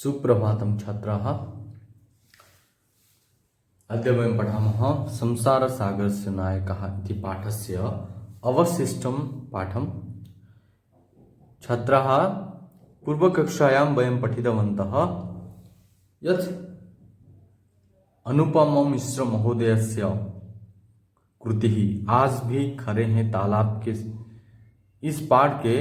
सुप्रभातं छात्राः। अद्य वयं पठामः संसारसागरस्य नायकः इति पाठस्य अवशिष्टं पाठं। छात्राः, पूर्वकक्षायां वयं पठितवन्तः यत् अनुपम मिश्र महोदयस्य कृतिः आज भी खड़े हैं तालाब के इस पाठ के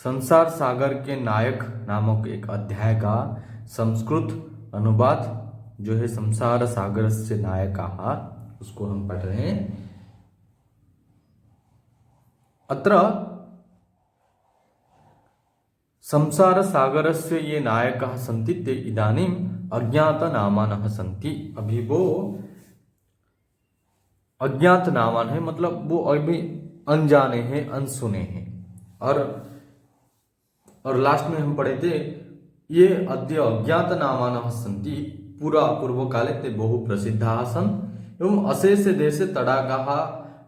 संसार सागर के नायक नामक एक अध्याय का संस्कृत अनुवाद जो है संसार सागर से नायकाः, उसको हम पढ़ रहे हैं। अत्र संसार सागरस्य ये नायकाः सन्ति ते इदानीम् अज्ञातनामानः सन्ति। अभी वो अज्ञात नामान है, मतलब वो अभी अनजाने हैं, अनसुने हैं। और लास्ट में हम पढ़े थे ये अद्य अज्ञात नामानः सन्ति पूरा पूर्व काले ते बहु प्रसिद्धाः सन् एवं अशेष देशे तडागाः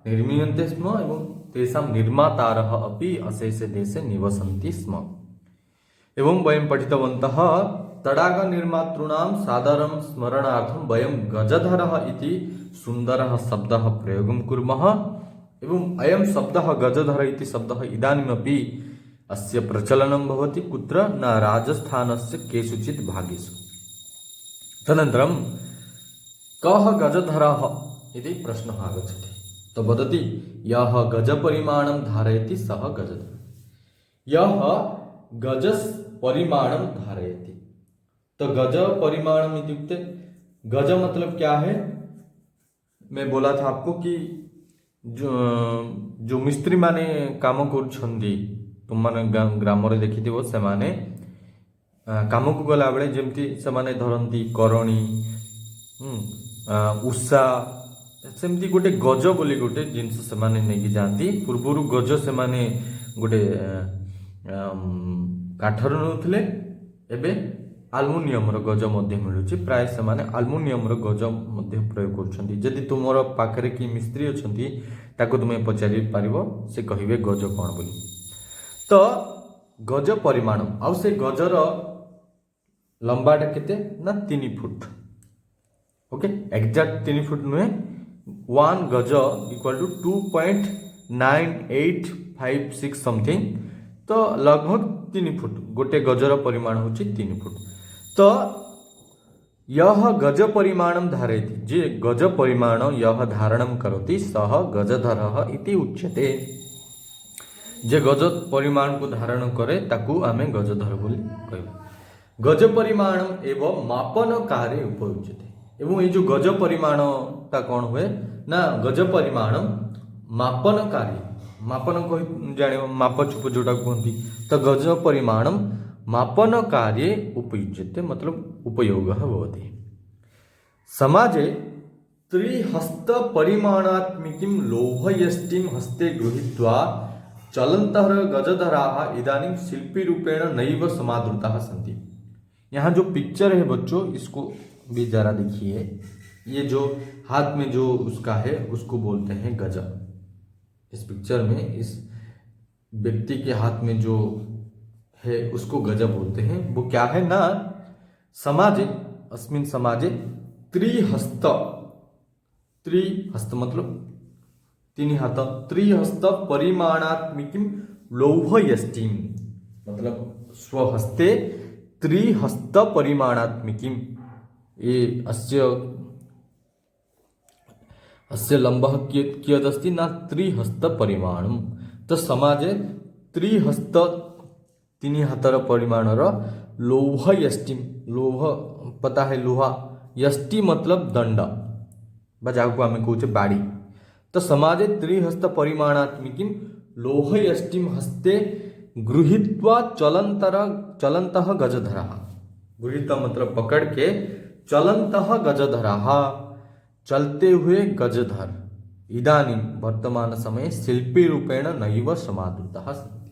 निर्मीयन्ते स्म एवं तेषां निर्मातारः अपि अशेष देशे निवसन्ति स्म। एवं वयं पठितवन्तः तडाग निर्मातॄणां सादरं स्मरणार्थं वयं गजधरः इति सुन्दरः शब्दः प्रयोगं कुर्मः। एवं अयं शब्दः गजधर इति शब्दः इदानीमपि अस्य प्रचलनं भवति, कुत्र न राजस्थानस्य केषुचित् भागेषु। तदनन्तरं कः गजधरः इति प्रश्नः आगच्छति। तो वदति यः गजपरिमाणं धारयति सः गजधरः। यः गजपरिमाणं धारयति, तो गज परिमाणम इत्युक्ते गज मतलब क्या है? मैं बोला था आपको कि जो मिस्त्री माने काम करुछंदी, तुम माने ग्राम रे देखिथिबो, से माने काम को गला बेले जेमती से माने धरंती करणी उषा सेमती गोटे गज बोली गोटे जिनस से माने नेकी जानती। पूर्वरु गज से माने गोटे काठर नउथले, एबे आल्मुनियम रो गज मध्य मिलुची। प्राय से माने आल्मुनियम रो गज मध्य प्रयोग करछंती। जदि तुमरो पाखरे की मिस्त्री अछंती ताको तुमे पचारि पारिबो, से कहिबे गज कोन बोली। तो गज परिमाण आउ से गजर लंबाटा केते ना 3 फुट। ओके, एग्जैक्ट 3 फुट नुहे, 1 गज इक्वल टू 2.9856 समथिंग। तो लगभग 3 फुट गोटे गजर परिमाण होची 3 फुट। तो यह गज परिमाणं धारयति, जे गज परिमाण यह धारणं करोति सः गजधरः इति उच्यते। जे गज परिमाण को धारण करे ताकू आमे गजधर बोली कहबो। गज परिमाणम एवं मापन कार्य उपयुज्यते। एवं ये जो गज परिमाण ता कौन हुए ना, गज परिमाणम मापन कार्य, मापन को जाने माप चुप जोटा कहती। तो गज परिमाणम मापन कार्य उपयुज्यते, मतलब उपयोगः भवति। समाजे त्रिहस्त परिमाणात्मिकीं लौहयष्टिं हस्ते गृहीत्वा चलन्तः गजधराः इदानीं शिल्पी रूपेण नैव समादृताः सन्ति। यहाँ जो पिक्चर है बच्चों, इसको भी जरा देखिए। ये जो हाथ में जो उसका है उसको बोलते हैं गज। इस पिक्चर में इस व्यक्ति के हाथ में जो है उसको गज बोलते हैं। वो क्या है ना, समाजे अस्मिन् समाजे त्रिहस्त मतलब 3 हाथ, त्रिहस्त परिमाणात्मिकीं लौहयष्टिं, मतलब स्वहस्ते त्रिहस्त परिमाणात्मिकीं, ये अस्य लंबः कियदस्ति ना 3 परिमाणं। तो समाजे त्रिहस्त 3 हाथर परिमाणर लौहयष्टिं, लौह पता है लोहा, यष्टि मतलब दंड बजाको आमे कहूचे बाड़ी। तो समाजे त्रिहस्त परिमाणात्मिकीं लौहयष्टिं हस्ते गृहीत्वा चलन्तः गजधरः। गृहीत मतलब पकड़ के, चलन्तः गजधरः चलते हुए गजधर इदानीं वर्तमान समय शिल्पी रूपेण नैव समादृताः सन्ति।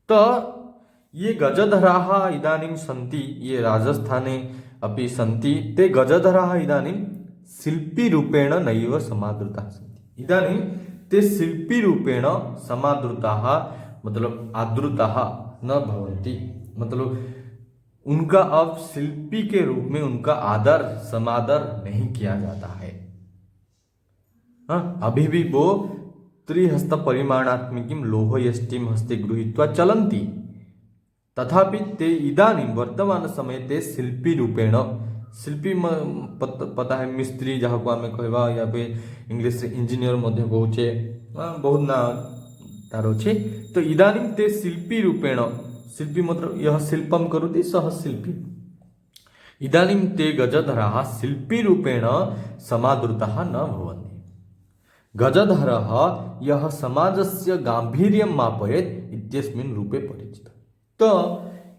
तो ये गजधराः इदानीं सन्ति, ये राजस्थाने अपि सन्ति। ते गजधराः इदानीं शिल्पी रूपेण नैव समादृताः सन्ति। इदानीं ते शिल्पी रूपेण समादृताः मतलब आदृताः न भवन्ति, मतलब उनका अब शिल्पी के रूप में उनका आदर समादर नहीं किया जाता है। हाँ, अभी भी वो त्रिहस्त परिमाणात्मिकीं लोहयष्टिं हस्ते गृहीत्वा चलन्ति, तथापि ते इदानीं वर्तमान समय ते शिल्पी रूपेण, शिल्पी पता है मिस्त्री जहाँ को आम कहवा या फिर इंग्लिश इंजीनियर मध्य कहूचे, बहुत ना तार अच्छे। तो इदानीं ते शिल्पी रूपेण, शिल्पी मतलब यह शिल्पम करोति सह शिल्पी, इदानीं ते गजधराः शिल्पी रूपेण समादृताः न भवन्ति। गजधरः यः समाजस्य गाम्भीर्यं मापयेत् इत्यस्मिन् रूपे परिचितः। तो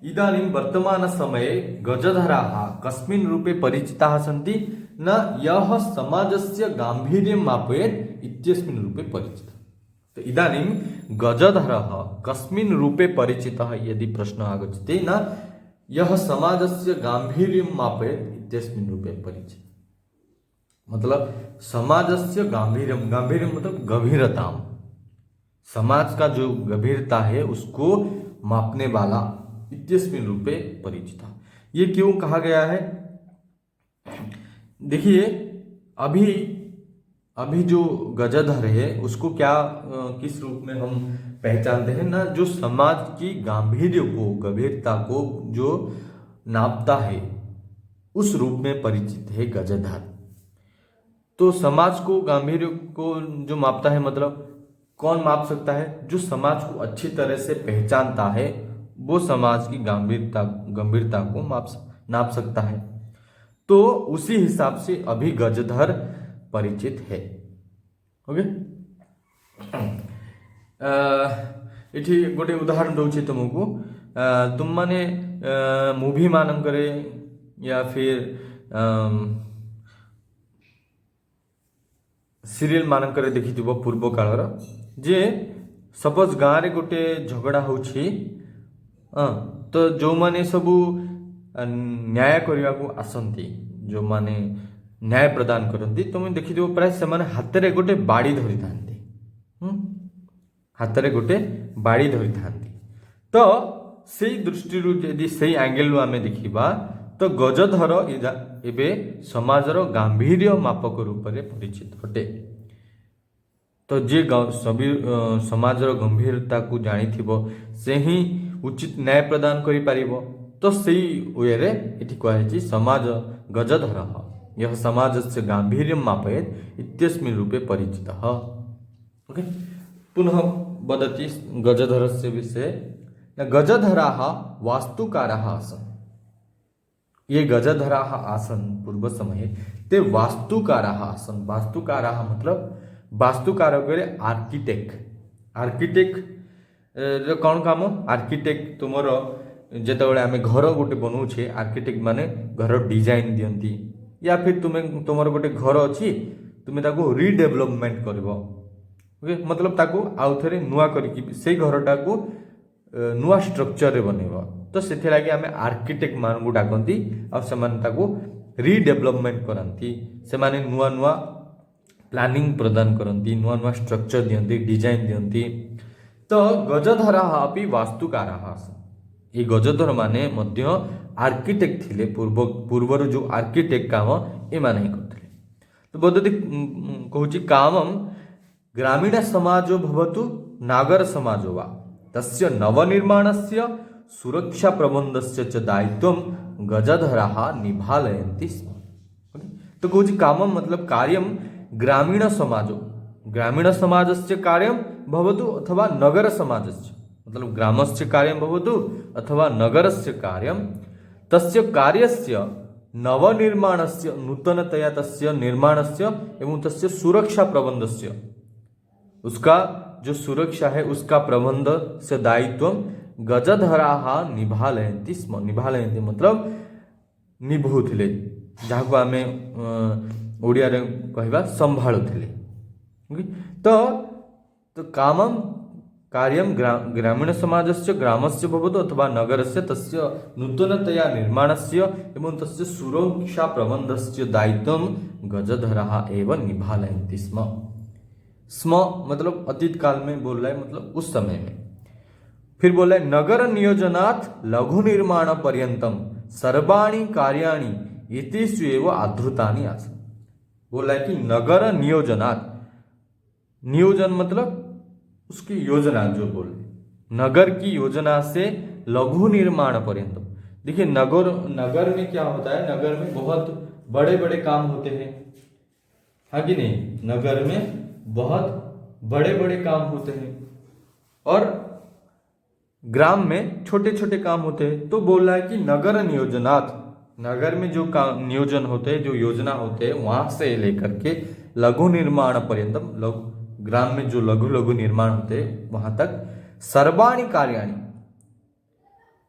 इदानीं वर्तमान समये गजधराः कस्मिन् रूपे परिचिताः सन्ति न यः समाजस्य गाम्भीर्यं मापयेत् इत्यस्मिन् रूपे परिचितः। तो इदानीं गजधरः कस्मिन् रूपे परिचितः यदि प्रश्न आगच्छति न यः समाजस्य गाम्भीर्यं मापयेत् इत्यस्मिन् रूपे परिचितः, मतलब समाजस्य गांभीर्यम, गांभीर्यम मतलब गंभीरता, समाज का जो गंभीरता है उसको मापने वाला इत्यस्मिन् रूपे परिचिता। ये क्यों कहा गया है? देखिए अभी अभी जो गजधर है उसको क्या किस रूप में हम पहचानते हैं ना, जो समाज की गांभीर्य को, गंभीरता को जो नापता है उस रूप में परिचित है गजधर। तो समाज को, गांभीर्य को जो मापता है, मतलब कौन माप सकता है? जो समाज को अच्छी तरह से पहचानता है वो समाज की गंभीरता को नाप सकता है। तो उसी हिसाब से अभी गजधर परिचित है। ओके, एठी गोटे उदाहरण दूची तुमको, तुम माने मूवी मानकरे या फिर सीरियल मानकरे देखिथिबो पूर्व कालर जे सपोज गाँव रे गोटे झगड़ा होछि, तो जो माने सबू न्याय करने को आसंती, जो माने न्याय प्रदान करती, तुम देखिथिबो प्राय से माने हातरे गोटे बाड़ी धरि थांती, हातरे गोटे बाड़ी धरि थांती। तो सेई दृष्टि यदि सेई एंगल आमे देखिबा तो गजधर एबे समाजर गांभीर्य मापक रूप में परिचित अटे। तो जे सभी समाजर गंभीरता को जानिथिबो से ही उचित न्याय प्रदान करि पारिबो। तो सेई वे रे एठी कहैछि समाज गजधरः यह समाजस्य गांभीर्यं मापयेत् इत्यस्मिन् रूपे परिचितः। ओके, पुनः वदति गजधरस्य विषये। गजधराः वास्तुकाराः आसन्। ये गजधराः आसन् पूर्व समये ते वास्तुकाराः आसन्। वास्तुकाराः मतलब वास्तुकार करे आर्किटेक्ट। आर्किटेक्ट कौन काम? आर्किटेक्ट तुमर जेतेबेले आमे घर गोटे बनाउछे, आर्किटेक्ट माने घर डिजाइन दियंती, या फिर तुम्हें तुमर गोटे घर अछि तुम्हें ताको रिडेवलपमेंट करबो। ओके, मतलब ताको आउ थरे नुआ करिकि सेई घरटा को नुआ स्ट्रक्चर रे बनेबो। तो सेथे लागी आमे आर्किटेक्ट मान को डाकंती आ समान ताको रिडेवलपमेंट करंती, से माने नुआ नुआ प्लानिंग प्रदान करंती, नुआ नुआ स्ट्रक्चर दियंती, डिजाइन दियंती। तो गजधराः अपि वास्तुकाराः आसन्। ये गजधर माने मध्य आर्किटेक्ट थिले। पूर्वर जो आर्किटेक्ट काम ए माने ही करथिले। तो बदति कहूची कामम ग्रामीण समाजो भवतु नागर समाजो वा तस्य नवनिर्माणस्य सुरक्षा प्रबंधस्य च दायित्वं गजधराः निभालयन्ति स्म। तो कहूची कामम मतलब कार्यम ग्रामीण समाजो, ग्रामीण समाजस्य कार्यम भवतु अथवा नगर समाजस्य, मतलब ग्रामस्य कार्यम भवतु अथवा नगरस्य कार्यम, तस्य कार्यस्य नवनिर्माणस्य, नूतनतया तस्य निर्माणस्य एवं तस्य सुरक्षा प्रबंधस्य, उसका जो सुरक्षा है उसका प्रबंध से दायित्व गजधराः निभालयन्ति स्म। निभालयन्ति मतलब निभुथिले, जहाँ को आमे ओडिया रे कहबा संभाळुथिले। तो कामम कार्यम ग्रामीण समाजस्य ग्रामस्य भवतु अथवा नगरस्य तस्य नूतनतया निर्माणस्य एवं तस्य सुरक्षा प्रबंधस्य दायित्वं गजधराः एव निभालयन्ति स्म। स्म मतलब अतीत काल में बोल रहा है, मतलब उस समय में। फिर बोल रहा है नगर नियोजनात् लघु निर्माण पर्यंतम सर्वाणि कार्याणि एतेषु एव आधृतानि आसन्। बोला है कि नगर नियोजनात्, नियोजन मतलब उसकी योजना, जो बोले नगर की योजना से लघु निर्माण पर्यंत। देखिए नगर में क्या होता है, नगर में बहुत बड़े बड़े काम होते हैं, हाँ कि नहीं, नगर में बहुत बड़े बड़े काम होते हैं और ग्राम में छोटे छोटे काम होते हैं। तो बोल रहा है कि नगर नियोजनात्, नगर में जो काम नियोजन होते हैं, जो योजना होते हैं, वहां से लेकर के लघु निर्माण पर्यंतम, लघु ग्राम में जो लघु लघु निर्माण होते हैं वहां तक, सर्वाणि कार्याणि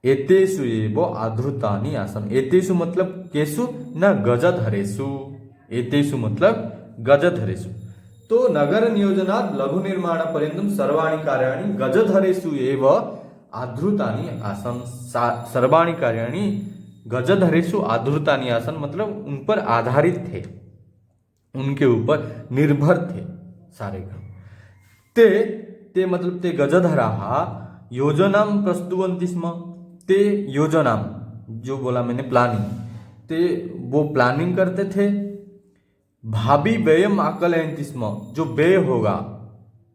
एतेषु एव आधृतानि आसन्। एतेषु मतलब केषु, न गजधरेषु, एतेषु मतलब गजधरेषु। तो नगर नियोजनात् लघु निर्माण पर्यंतम सर्वाणि कार्याणि गजधरेषु एव आधृतानि आसन्। सर्वाणि कार्याणि गजधरेषु आधृतानि आसन् मतलब उन पर आधारित थे, उनके ऊपर निर्भर थे सारे काम। ते मतलब ते गजधराः योजनां प्रस्तुवन्ति स्म। ते योजनां, जो बोला मैंने प्लानिंग, ते वो प्लानिंग करते थे। भावी व्ययम आकलयन्ति स्म, जो व्यय होगा,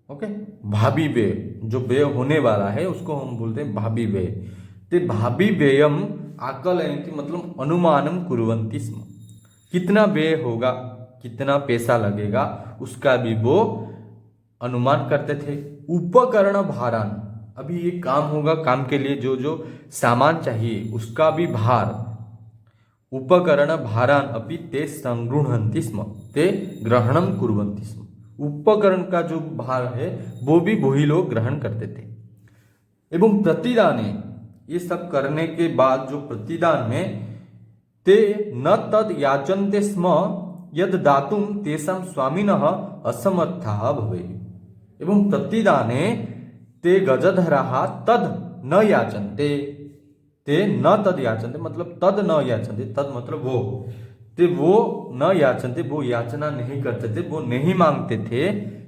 ओके, भावी व्यय, जो व्यय होने वाला है उसको हम बोलते हैं भावी व्यय। ते भावी व्ययम आकलयन्ति मतलब अनुमानम कुर्वन्ति स्म, कितना व्यय होगा, कितना पैसा लगेगा, उसका भी वो अनुमान करते थे। उपकरण भारान, अभी ये काम होगा, काम के लिए जो जो सामान चाहिए उसका भी भार, उपकरण भारान अपि ते संगृह्णन्ति स्म, ते ग्रहणम कुर्वन्ति स्म। उपकरण का जो भार है वो भी वही लोग ग्रहण करते थे। एवं प्रतिदाने, ये सब करने के बाद जो प्रतिदान में, ते न तद याचन्ते स्म यद दातुं तेषां स्वामिनः असमर्थाः भवेयुः। एवं प्रतिदाने ते गजधराः तद न याचन्ते, ते न तद याचन्ते मतलब तद न याचन्ते, तद मतलब वो, ते वो न याचन्ते, वो याचना नहीं करते थे, वो नहीं मांगते थे।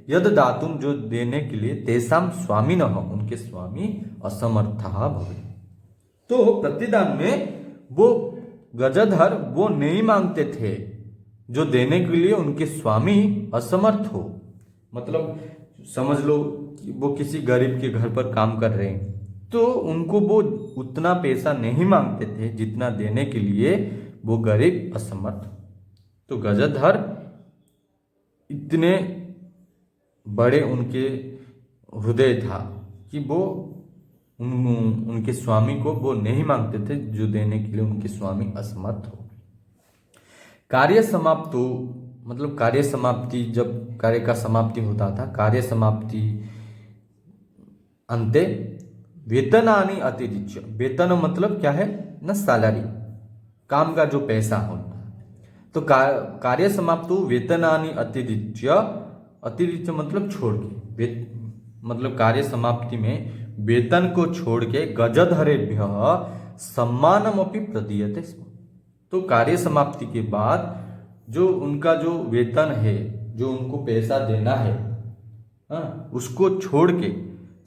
यद दातुम, जो देने के लिए, तेषां स्वामिनः, उनके स्वामी, असमर्थाः भवेयुः। तो प्रतिदान में वो गजधर वो नहीं मांगते थे जो देने के लिए उनके स्वामी असमर्थ हो। मतलब समझ लो कि वो किसी गरीब के घर पर काम कर रहे हैं, तो उनको वो उतना पैसा नहीं मांगते थे जितना देने के लिए वो गरीब असमर्थ। तो गजधर इतने बड़े उनके हृदय था कि वो उनके स्वामी को वो नहीं मांगते थे जो देने के लिए उनके स्वामी असमर्थ हो। कार्य समाप्तो मतलब कार्य समाप्ति, जब कार्य का समाप्ति होता था, कार्य समाप्ति अंते वेतनानि अतिरिच्य, वेतन मतलब क्या है ना, सैलरी, काम का जो पैसा होता है। तो कार्य समाप्तो वेतनानि अतिरिच्य, अतिरिच्य मतलब छोड़ के, मतलब कार्य समाप्ति में वेतन को छोड़ के गजधरेभ्यः सम्मानमपि प्रदीयते स्म। तो कार्य समाप्ति के बाद जो उनका जो वेतन है, जो उनको पैसा देना है, उसको छोड़ के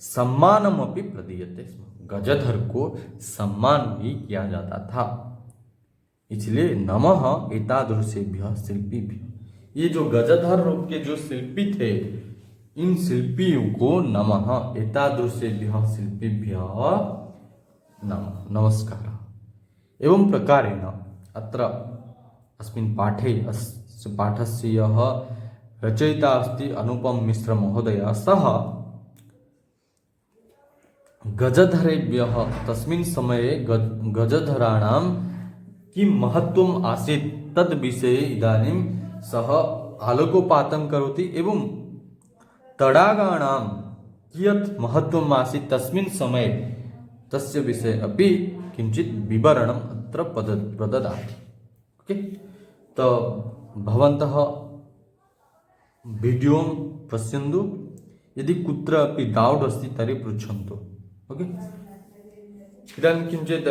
सम्मानमपि प्रदीयते स्म, गजधर को सम्मान भी किया जाता था। इसलिए नमः एतादृशेभ्यः शिल्पीभ्यः, ये जो गजधर रूप के जो शिल्पी थे, इन शिल्पियों को नमः एतादृशेभ्यः शिल्पीभ्यः नमस्कारः। एवं प्रकारेण अत्र अस्मिन् पाठे, अस्य पाठस्य यः रचयिता अस्ति अनुपम मिश्र महोदयः, सः गजधरेभ्यः तस्मिन् समये गजधराणां किं महत्त्वम् आसीत् तद् विषये इदानीं सः आलोकोपातं करोति। एवं तडागानां कियत् महत्त्वम् आसीत् तस्मिन् समये तस्य विषये अपि किञ्चित् विवरणम् अत्र प्रददाति। ओके, तो भवन्तः वीडियों पश्यन्तु, यदि कुत्र अपि डाउट् अस्ति तर्हि पृच्छन्तु। ओके, इदानीं किञ्चित्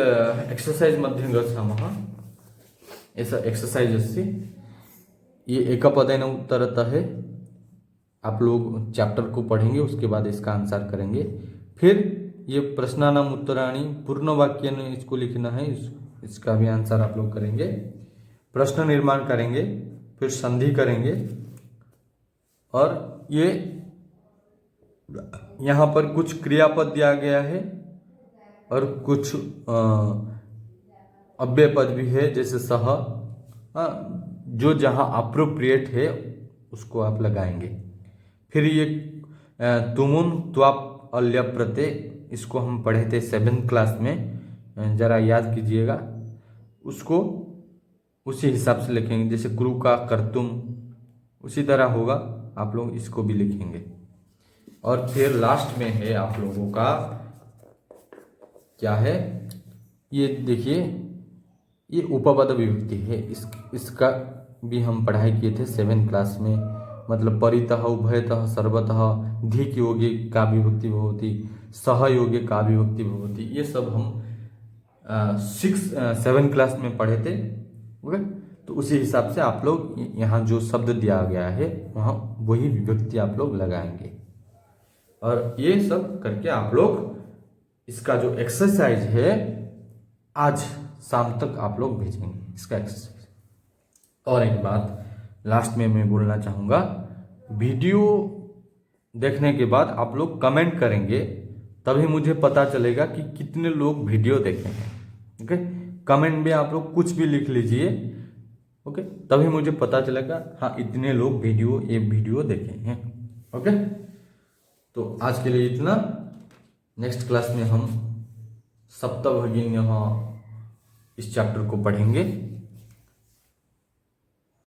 एक्सरसैज् मध्ये गच्छामः। ऐसा एक्सरसाइज अस्ति, ये एकपदेन उत्तरतः है। आप लोग चैप्टर को पढ़ेंगे, उसके बाद इसका आंसर करेंगे। फिर ये प्रश्नानाम उत्तराणि पूर्ण वाक्य में इसको लिखना है, इसका भी आंसर आप लोग करेंगे। प्रश्न निर्माण करेंगे, फिर संधि करेंगे, और ये यहाँ पर कुछ क्रियापद दिया गया है और कुछ अव्यय पद भी है, जैसे सह। जो जहाँ अप्रोप्रिएट है उसको आप लगाएंगे। फिर ये तुमुन त्वाप अल्य प्रत्यय, इसको हम पढ़े थे 7th क्लास में, जरा याद कीजिएगा उसको। उसी हिसाब से लिखेंगे, जैसे क्रू का कर्तुम उसी तरह होगा, आप लोग इसको भी लिखेंगे। और फिर लास्ट में है आप लोगों का क्या है, ये देखिए, ये उपपद विभक्ति है। इसका भी हम पढ़ाई किए थे 7th क्लास में। मतलब परितः, उभयतः, सर्वतः, धिक योगे का विभक्ति भवति, सहयोगे का विभक्ति भवति, ये सब हम 7th क्लास में पढ़े थे। ओके, तो उसी हिसाब से आप लोग यहाँ जो शब्द दिया गया है वहाँ वही विभक्ति आप लोग लगाएंगे। और ये सब करके आप लोग इसका जो एक्सरसाइज है आज शाम तक आप लोग भेजेंगे, इसका एक्सरसाइज। और एक बात लास्ट में मैं बोलना चाहूँगा, वीडियो देखने के बाद आप लोग कमेंट करेंगे, तभी मुझे पता चलेगा कि कितने लोग वीडियो देखे हैं। ओके, कमेंट में आप लोग कुछ भी लिख लीजिए, ओके, तभी मुझे पता चलेगा हाँ इतने लोग ये वीडियो देखे हैं। ओके, तो आज के लिए इतना। नेक्स्ट क्लास में हम सप्तभगिन्यः इस चैप्टर को पढ़ेंगे।